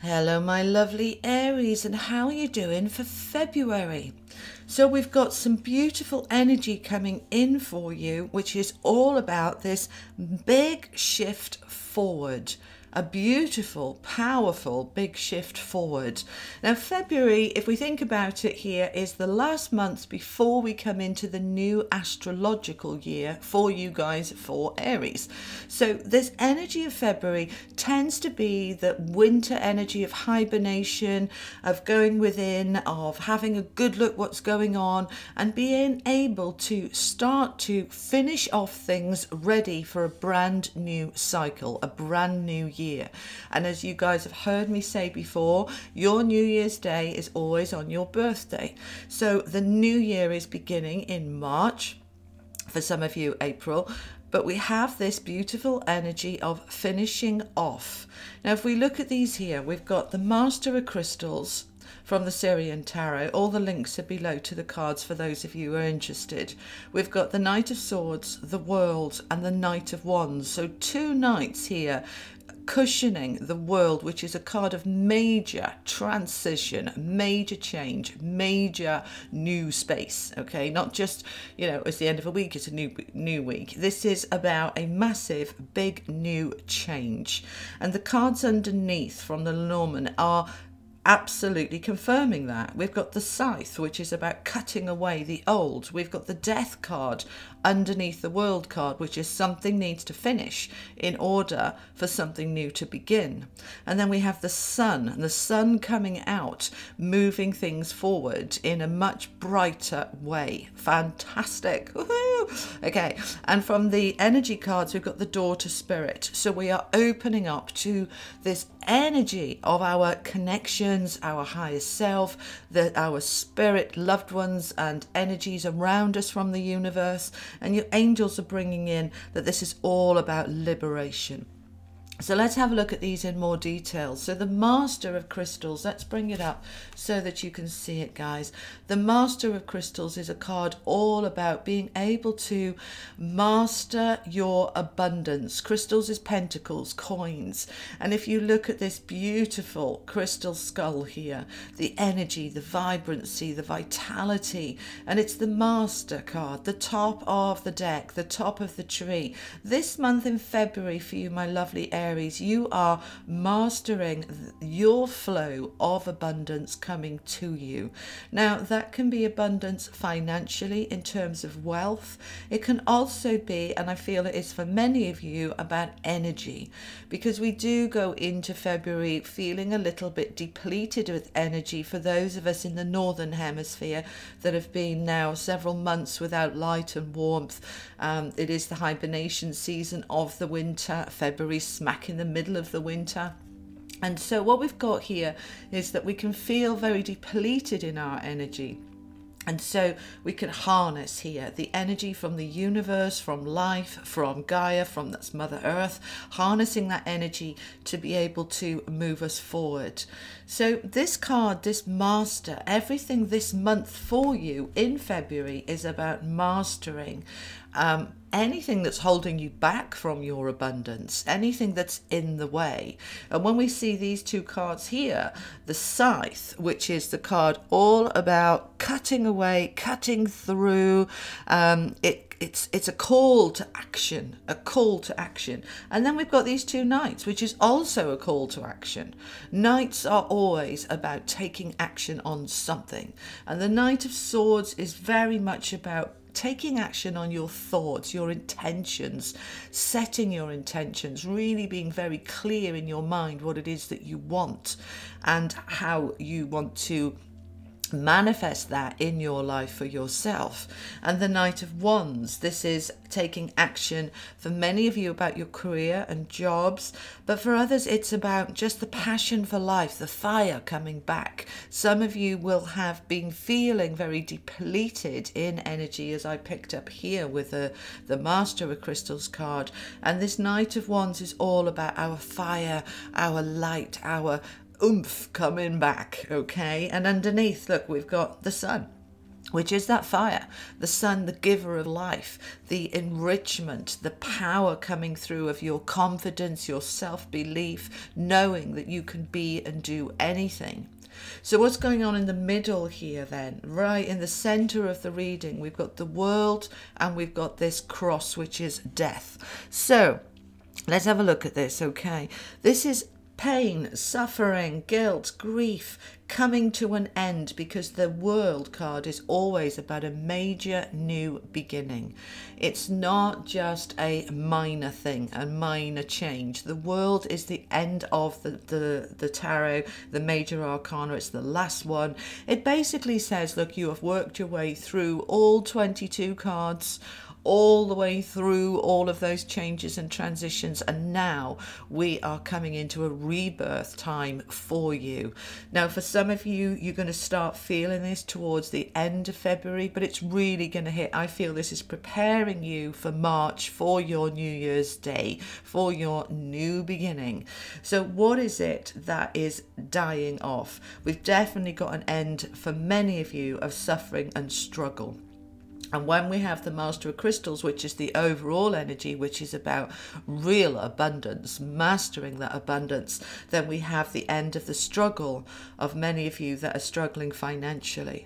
Hello my lovely Aries, and how are you doing for February? So we've got some beautiful energy coming in for you, which is all about this big shift forward. A beautiful, powerful, big shift forward. Now, February, if we think about it here, is the last month before we come into the new astrological year for you guys, for Aries. So this energy of February tends to be the winter energy of hibernation, of going within, of having a good look what's going on, and being able to start to finish off things ready for a brand new cycle, a brand new year. And as you guys have heard me say before, your New Year's Day is always on your birthday. So the new year is beginning in March, for some of you April, but we have this beautiful energy of finishing off. Now if we look at these here, we've got the Master of Crystals from the SIRIAN Tarot. All the links are below to the cards for those of you who are interested. We've got the Knight of Swords, the World, and the Knight of Wands. So two knights here cushioning the World, which is a card of major transition, major change, major new space. Okay, not just, you know, it's the end of a week, it's a new week. This is about a massive big new change. And the cards underneath from the LENORMAND are absolutely confirming that. We've got the Scythe, which is about cutting away the old. We've got the Death card underneath the World card, which is something needs to finish in order for something new to begin. And then we have the Sun, and the Sun coming out, moving things forward in a much brighter way. Fantastic. Woohoo! Okay, and from the energy cards, we've got the Daughter Spirit. So we are opening up to this energy of our connections, our higher self, our spirit, loved ones, and energies around us from the universe. And your angels are bringing in that this is all about liberation. So let's have a look at these in more detail. So the Master of Crystals, let's bring it up so that you can see it, guys. The Master of Crystals is a card all about being able to master your abundance. Crystals is pentacles, coins. And if you look at this beautiful crystal skull here, the energy, the vibrancy, the vitality, and it's the Master card, the top of the deck, the top of the tree. This month in February for you, my lovely Aries, you are mastering your flow of abundance coming to you. Now that can be abundance financially in terms of wealth. It can also be, and I feel it is for many of you, about energy, because we do go into February feeling a little bit depleted with energy for those of us in the northern hemisphere that have been now several months without light and warmth. It is the hibernation season of the winter. February smack in the middle of the winter. And so what we've got here is that we can feel very depleted in our energy. And so we can harness here the energy from the universe, from life, from Gaia, from that's Mother Earth, harnessing that energy to be able to move us forward. So this card, this Master, everything this month for you in February is about mastering anything that's holding you back from your abundance, anything that's in the way. And when we see these two cards here, the Scythe, which is the card all about cutting away, cutting through, it's a call to action, a call to action. And then we've got these two knights, which is also a call to action. Knights are always about taking action on something. And the Knight of Swords is very much about taking action on your thoughts, your intentions, setting your intentions, really being very clear in your mind what it is that you want and how you want to manifest that in your life for yourself. And the Knight of Wands, this is taking action for many of you about your career and jobs, but for others it's about just the passion for life, the fire coming back. Some of you will have been feeling very depleted in energy, as I picked up here with the Master of Crystals card. And this Knight of Wands is all about our fire, our light, our oomph coming back. Okay, and underneath, look, we've got the Sun. which is that fire, the sun, the giver of life, the enrichment, the power coming through of your confidence, your self-belief, knowing that you can be and do anything. So what's going on in the middle here then? Right in the center of the reading, we've got the world and we've got this cross, which is death. So let's have a look at this, okay? This is pain, suffering, guilt, grief coming to an end, because the world card is always about a major new beginning. It's not just a minor thing, a minor change. The world is the end of the tarot, the major arcana. It's the last one. It basically says, look, you have worked your way through all 22 cards, all the way through all of those changes and transitions, and now we are coming into a rebirth time for you. Now for some of you, you're going to start feeling this towards the end of February, but it's really going to hit. I feel this is preparing you for March, for your New Year's Day, for your new beginning. So what is it that is dying off? We've definitely got an end for many of you of suffering and struggle. And when we have the Master of Crystals, which is the overall energy, which is about real abundance, mastering that abundance, then we have the end of the struggle of many of you that are struggling financially.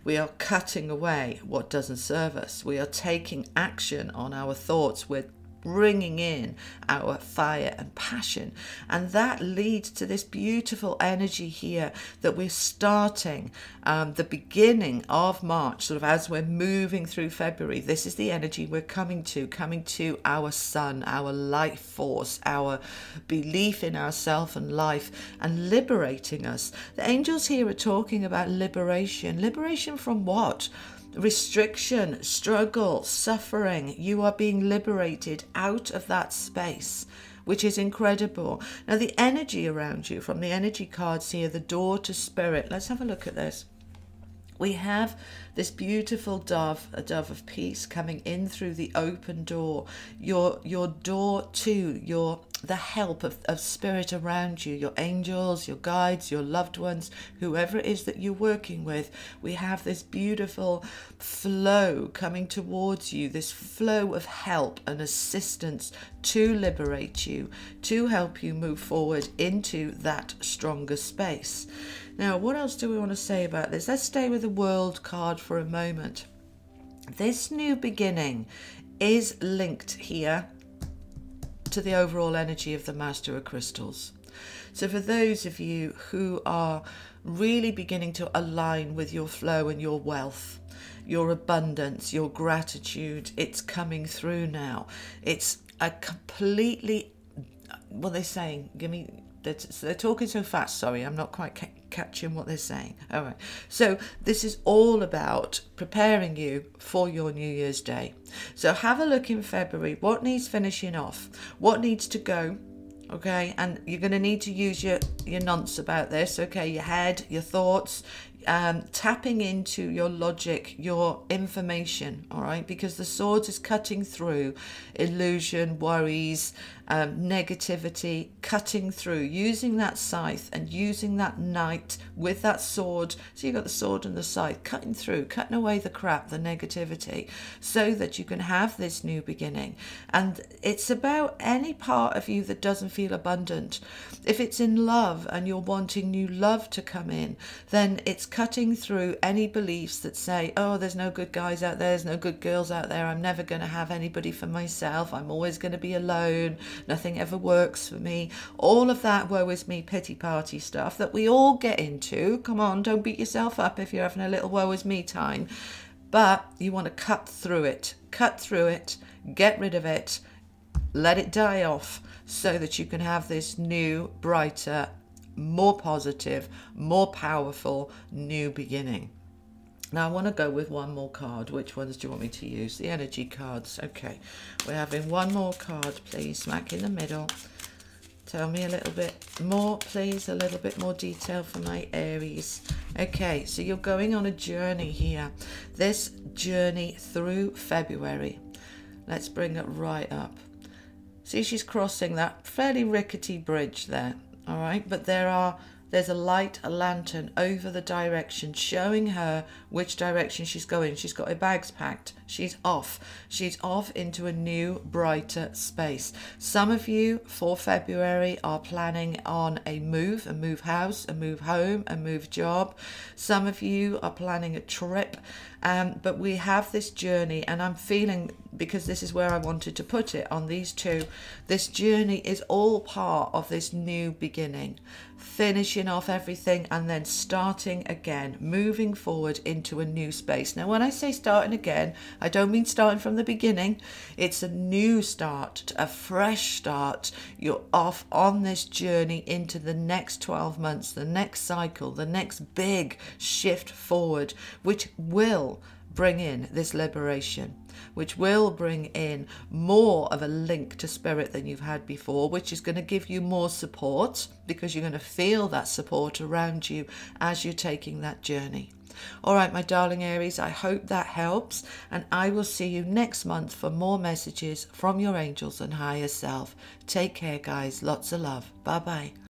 We are cutting away what doesn't serve us. We are taking action on our thoughts. We're bringing in our fire and passion, and that leads to this beautiful energy here that we're starting the beginning of March, sort of as we're moving through February. This is the energy we're coming to our sun, our life force, our belief in ourself and life, and liberating us. The angels here are talking about liberation from what? Restriction, struggle, suffering. You are being liberated out of that space, which is incredible. Now the energy around you from the energy cards here, the door to spirit. Let's have a look at this. We have this beautiful dove, a dove of peace, coming in through the open door. Your door to the help of spirit around you, your angels, your guides, your loved ones, whoever it is that you're working with. We have this beautiful flow coming towards you, this flow of help and assistance to liberate you, to help you move forward into that stronger space. Now, what else do we want to say about this? Let's stay with the World card for a moment. This new beginning is linked here to the overall energy of the Master of Crystals. So for those of you who are really beginning to align with your flow and your wealth, your abundance, your gratitude, it's coming through now. It's a completely, what they're saying, they're talking so fast, sorry, I'm not quite catching what they're saying. All right, so this is all about preparing you for your New Year's Day. So have a look in February, what needs finishing off, what needs to go, okay? And you're going to need to use your nonce about this, okay? Your head, your thoughts, tapping into your logic, your information, all right? Because the swords is cutting through illusion, worries, negativity, cutting through, using that scythe and using that knight with that sword. So you've got the sword and the scythe, cutting through, cutting away the crap, the negativity, so that you can have this new beginning. And it's about any part of you that doesn't feel abundant. If it's in love and you're wanting new love to come in, then it's cutting through any beliefs that say, oh, there's no good guys out there, there's no good girls out there, I'm never going to have anybody for myself, I'm always going to be alone, nothing ever works for me. All of that woe is me, pity party stuff that we all get into. Come on, don't beat yourself up if you're having a little woe is me time. But you want to cut through it, get rid of it, let it die off, so that you can have this new, brighter, more positive, more powerful new beginning. Now I want to go with one more card. Which ones do you want me to use? The energy cards. Okay, we're having one more card, please. Smack in the middle. Tell me a little bit more, please. A little bit more detail for my Aries. Okay, so you're going on a journey here. This journey through February. Let's bring it right up. See, she's crossing that fairly rickety bridge there. All right, but there are there's a light, a lantern over the direction, showing her which direction she's going. She's got her bags packed. She's off. She's off into a new, brighter space. Some of you for February are planning on a move house, a move home, a move job. Some of you are planning a trip. But we have this journey, and I'm feeling, because this is where I wanted to put it on these two, this journey is all part of this new beginning, finishing off everything and then starting again, moving forward into a new space. Now, when I say starting again, I don't mean starting from the beginning. It's a new start, a fresh start. You're off on this journey into the next 12 months, the next cycle, the next big shift forward, which will bring in this liberation, which will bring in more of a link to spirit than you've had before, which is going to give you more support, because you're going to feel that support around you as you're taking that journey. All right, my darling Aries, I hope that helps, and I will see you next month for more messages from your angels and higher self. Take care, guys. Lots of love. Bye-bye.